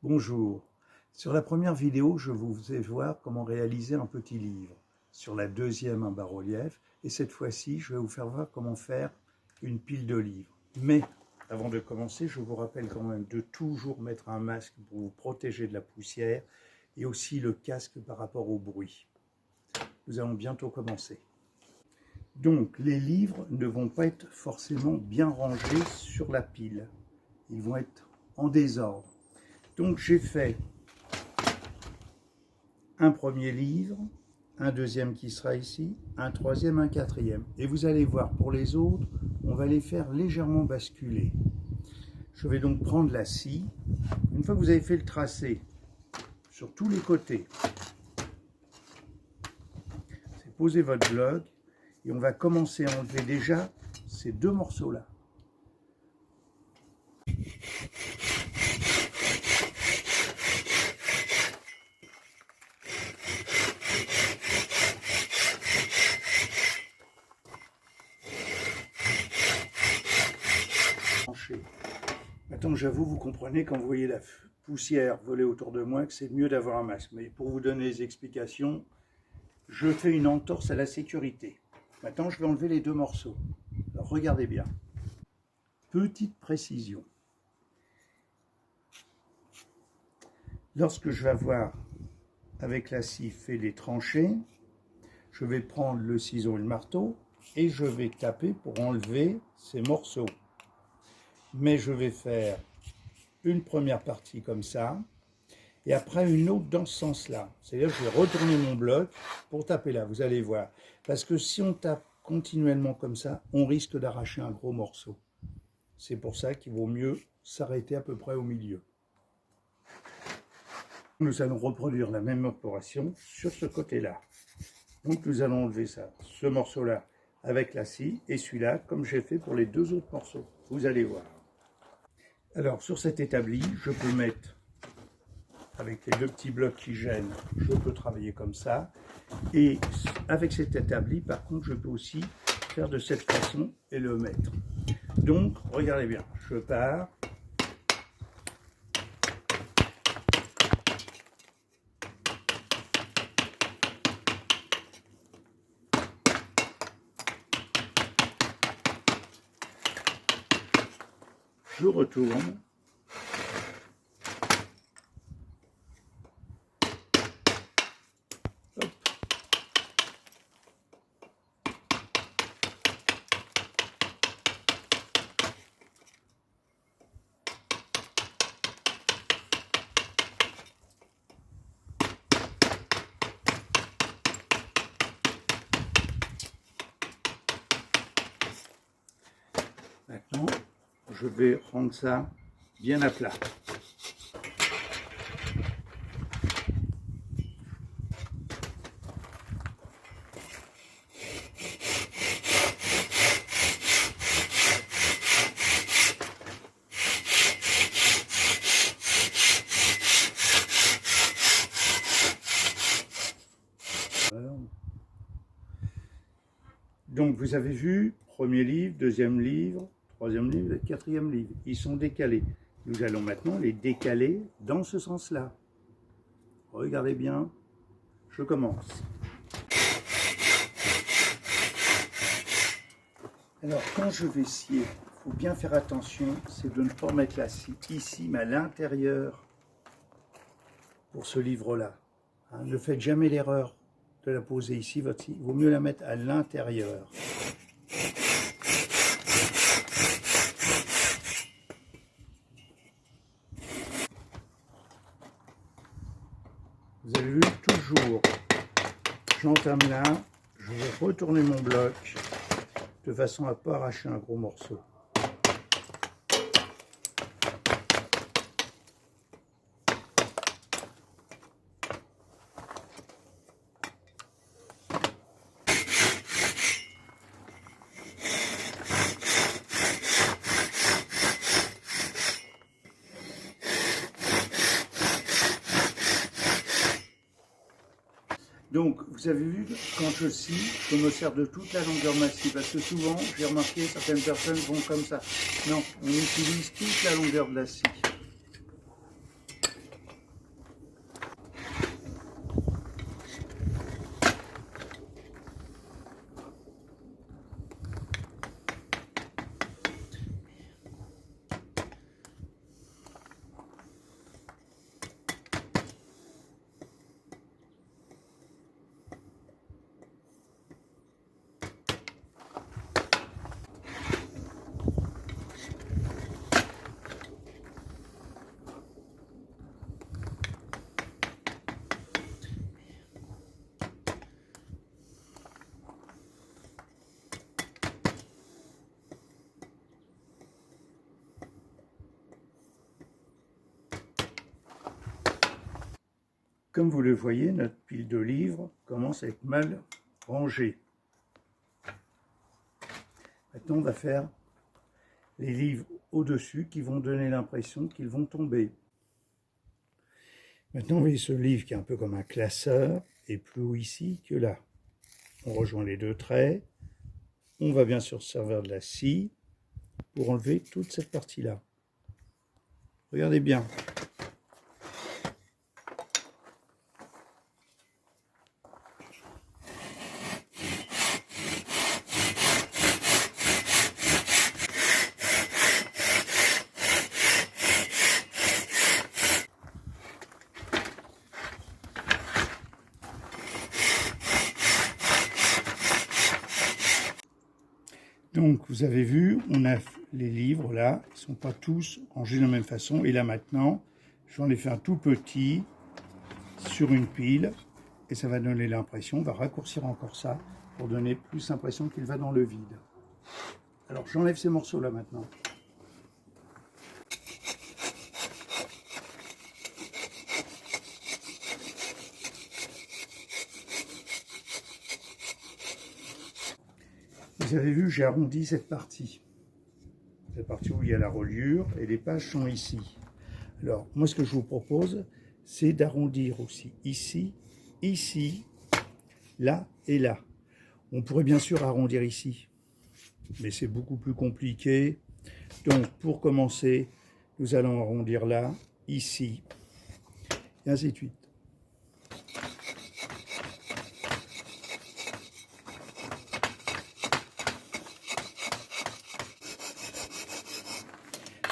Bonjour. Sur la première vidéo, je vous faisais voir comment réaliser un petit livre. Sur la deuxième, un bas-relief. Et cette fois-ci, je vais vous faire voir comment faire une pile de livres. Mais avant de commencer, je vous rappelle quand même de toujours mettre un masque pour vous protéger de la poussière et aussi le casque par rapport au bruit. Nous allons bientôt commencer. Donc, les livres ne vont pas être forcément bien rangés sur la pile. Ils vont être en désordre. Donc j'ai fait un premier livre, un deuxième qui sera ici, un troisième, un quatrième. Et vous allez voir, pour les autres, on va les faire légèrement basculer. Je vais donc prendre la scie. Une fois que vous avez fait le tracé sur tous les côtés, c'est poser votre bloc et on va commencer à enlever déjà ces deux morceaux-là. Maintenant, j'avoue, vous comprenez quand vous voyez la poussière voler autour de moi que c'est mieux d'avoir un masque. Mais pour vous donner les explications, je fais une entorse à la sécurité. Maintenant, je vais enlever les deux morceaux. Alors, regardez bien. Petite précision. Lorsque je vais avoir, avec la scie, fait les tranchées, je vais prendre le ciseau et le marteau et je vais taper pour enlever ces morceaux. Mais je vais faire une première partie comme ça, et après une autre dans ce sens-là. C'est-à-dire que je vais retourner mon bloc pour taper là, vous allez voir. Parce que si on tape continuellement comme ça, on risque d'arracher un gros morceau. C'est pour ça qu'il vaut mieux s'arrêter à peu près au milieu. Nous allons reproduire la même opération sur ce côté-là. Donc nous allons enlever ça, ce morceau-là avec la scie, et celui-là comme j'ai fait pour les deux autres morceaux. Vous allez voir. Alors, sur cet établi, je peux mettre, avec les deux petits blocs qui gênent, je peux travailler comme ça. Et avec cet établi, par contre, je peux aussi faire de cette façon et le mettre. Donc, regardez bien, je pars. Je retourne. Hop. Maintenant, je vais rendre ça bien à plat. Donc vous avez vu, premier livre, deuxième livre, troisième livre, quatrième livre. Ils sont décalés. Nous allons maintenant les décaler dans ce sens-là. Regardez bien, je commence. Alors quand je vais scier, il faut bien faire attention, c'est de ne pas mettre la scie ici, mais à l'intérieur pour ce livre-là. Hein, ne faites jamais l'erreur de la poser ici, votre scie. Il vaut mieux la mettre à l'intérieur. Vous avez vu, toujours, j'entame là, je vais retourner mon bloc de façon à ne pas arracher un gros morceau. Donc, vous avez vu, quand je scie, je me sers de toute la longueur de ma scie, parce que souvent, j'ai remarqué, certaines personnes vont comme ça. Non, on utilise toute la longueur de la scie. Comme vous le voyez, notre pile de livres commence à être mal rangée. Maintenant, on va faire les livres au-dessus qui vont donner l'impression qu'ils vont tomber. Maintenant, vous voyez ce livre qui est un peu comme un classeur est plus haut ici que là. On rejoint les deux traits. On va bien sûr se servir de la scie pour enlever toute cette partie-là. Regardez bien. Donc, vous avez vu, on a les livres là, ils ne sont pas tous rangés de la même façon. Et là maintenant, j'en ai fait un tout petit sur une pile et ça va donner l'impression, on va raccourcir encore ça pour donner plus l'impression qu'il va dans le vide. Alors, j'enlève ces morceaux là maintenant. Vous avez vu, j'ai arrondi cette partie où il y a la reliure et les pages sont ici. Alors, moi ce que je vous propose, c'est d'arrondir aussi ici, ici, là et là. On pourrait bien sûr arrondir ici, mais c'est beaucoup plus compliqué. Donc, pour commencer, nous allons arrondir là, ici, et ainsi de suite.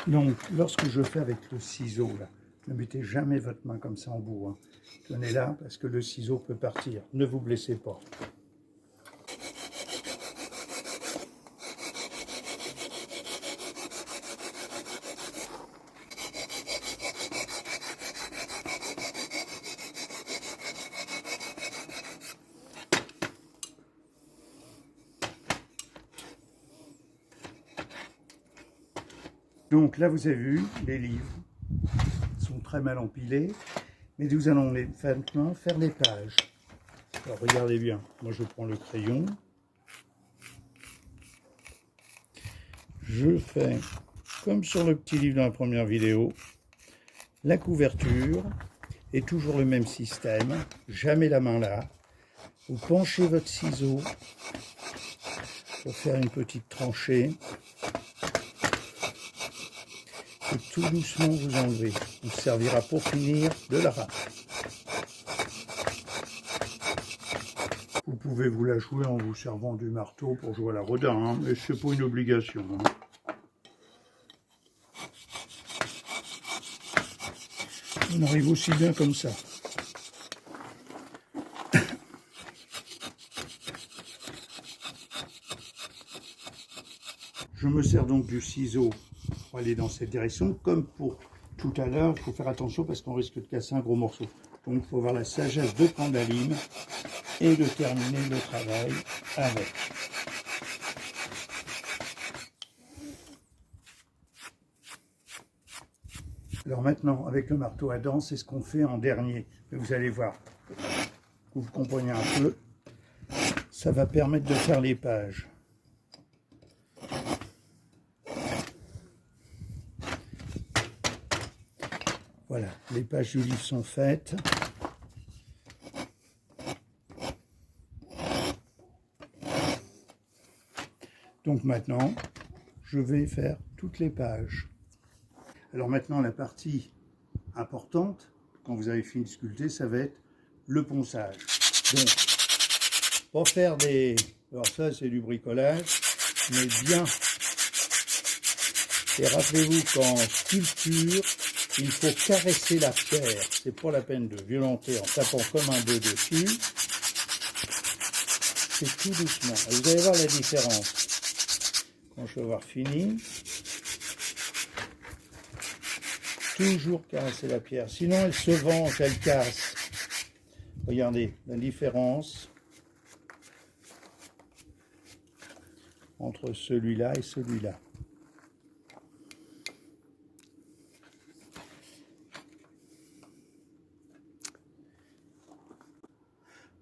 Donc, lorsque je fais avec le ciseau, là, ne mettez jamais votre main comme ça en bout. Hein. Tenez-la parce que le ciseau peut partir. Ne vous blessez pas. Donc là, vous avez vu, les livres sont très mal empilés, mais nous allons maintenant faire les pages. Alors regardez bien, moi je prends le crayon, je fais comme sur le petit livre dans la première vidéo, la couverture est toujours le même système, jamais la main là. Vous penchez votre ciseau pour faire une petite tranchée. Et tout doucement vous enlevez. Il servira pour finir de la râpe. Vous pouvez vous la jouer en vous servant du marteau pour jouer à la rodin, hein, mais c'est pas une obligation. Hein. On arrive aussi bien comme ça. Je me sers donc du ciseau pour aller dans cette direction. Comme pour tout à l'heure, il faut faire attention parce qu'on risque de casser un gros morceau. Donc il faut avoir la sagesse de prendre la lime et de terminer le travail avec. Alors maintenant, avec le marteau à dents, c'est ce qu'on fait en dernier. Vous allez voir, vous comprenez un peu, ça va permettre de faire les pages. Voilà, les pages du livre sont faites. Donc maintenant, je vais faire toutes les pages. Alors maintenant, la partie importante, quand vous avez fini de sculpter, ça va être le ponçage. Donc, pour faire des... Alors ça, c'est du bricolage, mais bien... Et rappelez-vous qu'en sculpture, il faut caresser la pierre. C'est pas la peine de violenter en tapant comme un bœuf dessus. C'est tout doucement. Et vous allez voir la différence. Quand je vais avoir fini, toujours caresser la pierre. Sinon, elle se venge, elle casse. Regardez la différence entre celui-là et celui-là.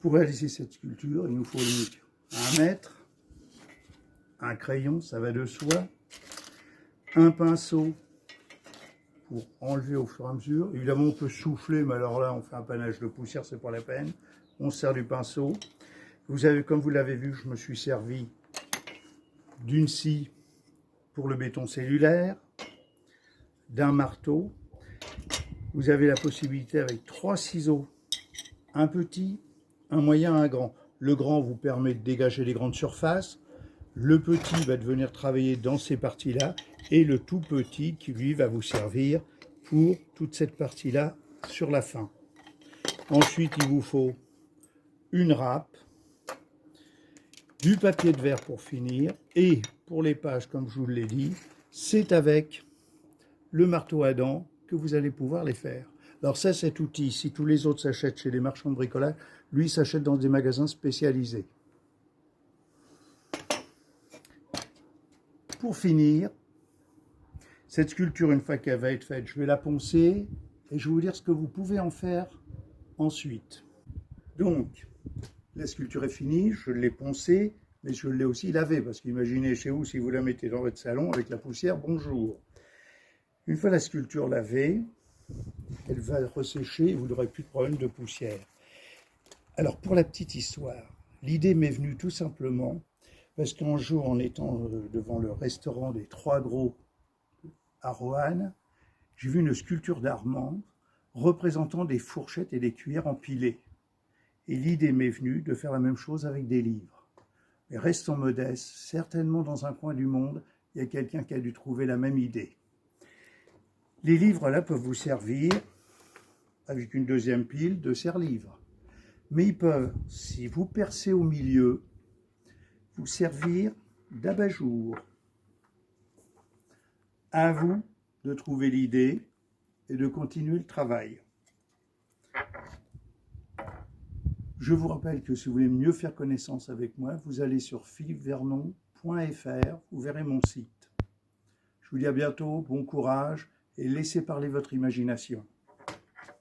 Pour réaliser cette sculpture, il nous faut donc 1 mètre, un crayon, ça va de soi, un pinceau pour enlever au fur et à mesure. Évidemment, on peut souffler, mais alors là, on fait un panache de poussière, c'est pas la peine. On se sert du pinceau. Vous avez, comme vous l'avez vu, je me suis servi d'une scie pour le béton cellulaire, d'un marteau. Vous avez la possibilité avec 3 ciseaux, un petit, un moyen, un grand. Le grand vous permet de dégager les grandes surfaces. Le petit va venir travailler dans ces parties-là. Et le tout petit qui, lui, va vous servir pour toute cette partie-là sur la fin. Ensuite, il vous faut une râpe, du papier de verre pour finir. Et pour les pages, comme je vous l'ai dit, c'est avec le marteau à dents que vous allez pouvoir les faire. Alors ça, cet outil, si tous les autres s'achètent chez les marchands de bricolage, lui s'achète dans des magasins spécialisés. Pour finir, cette sculpture, une fois qu'elle va être faite, je vais la poncer et je vais vous dire ce que vous pouvez en faire ensuite. Donc, la sculpture est finie, je l'ai poncée, mais je l'ai aussi lavée, parce qu'imaginez chez vous, si vous la mettez dans votre salon avec la poussière, bonjour. Une fois la sculpture lavée, elle va ressécher et vous n'aurez plus de problème de poussière. Alors, pour la petite histoire, l'idée m'est venue tout simplement parce qu'un jour, en étant devant le restaurant des Trois Gros à Roanne, j'ai vu une sculpture d'Armand représentant des fourchettes et des cuillères empilées. Et l'idée m'est venue de faire la même chose avec des livres. Mais restons modestes, certainement dans un coin du monde, il y a quelqu'un qui a dû trouver la même idée. Les livres là peuvent vous servir, avec une deuxième pile, de serre-livres. Mais ils peuvent, si vous percez au milieu, vous servir d'abat-jour. À vous de trouver l'idée et de continuer le travail. Je vous rappelle que si vous voulez mieux faire connaissance avec moi, vous allez sur philippevernon.fr, vous verrez mon site. Je vous dis à bientôt, bon courage et laissez parler votre imagination.